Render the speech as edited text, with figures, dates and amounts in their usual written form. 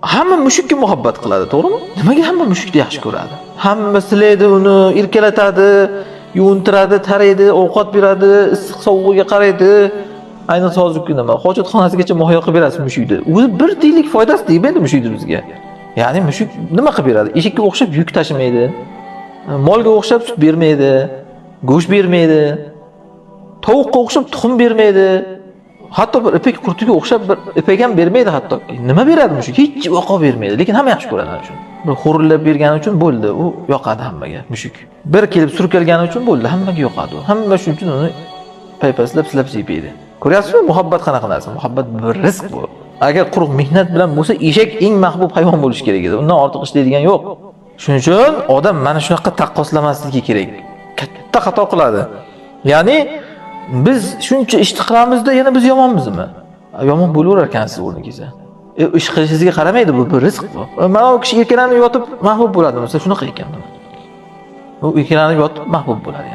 Hamma mushukka muhabbat qiladi, to'g'rimi? Nimaga hamma mushukni yaxshi ko'radi? Hamma silaydi uni, erkalatadi, yuvintiradi, taraydi, ovqat beradi, issiq sovug'iga qaraydi. Ayniqsa hozirgi nima, hojatxonasigacha muhayyo qilib berasiz mushukni. O'zi bir tiyinlik foydasi tegmaydi mushukni bizga. Ya'ni mushuk nima qilib beradi? Eshakka o'xshab yuk tashimaydi. Molga o'xshab sut bermaydi, go'sht bermaydi. Tovuqqa o'xshab tuxum bermaydi. Hatto bir ipak qurtiga o'xshab bir ipak ham bermaydi hatto. Nima beradi mushuk? Hech vaqo bermaydi, lekin hamma yaxshi ko'radi uchun. Bir xo'rillab bergani uchun bo'ldi, u yoqadi hammaga mushuk. Bir kelib surkalgani uchun bo'ldi, hammaga yoqadi u. Hamma shuning uchun uni paypaslab silab yeydi. Ko'ryapsizmi? Muhabbat qanaqa narsa? Muhabbat bir rizq bu. Agar quruq mehnat bilan bo'lsa, eshak eng mahbub hayvon bo'lishi kerak edi. Undan ortiq ishlaydigan yo'q. Shuning uchun odam mana shunaqa taqqoslamasligi kerak. Katta xato qiladi. Ya'ni biz shuncha ishni qilamizda yana biz yomonmizmi? Yomon bo'laverar ekansiz o'rningizda. Ish qilishingizga qaramaydi, bu bir rizq bu. Mana u kishi erkalanib yotib mahbub bo'ladi, mesela shunaqa ekan. U erkalanib yotib mahbub bo'ladi.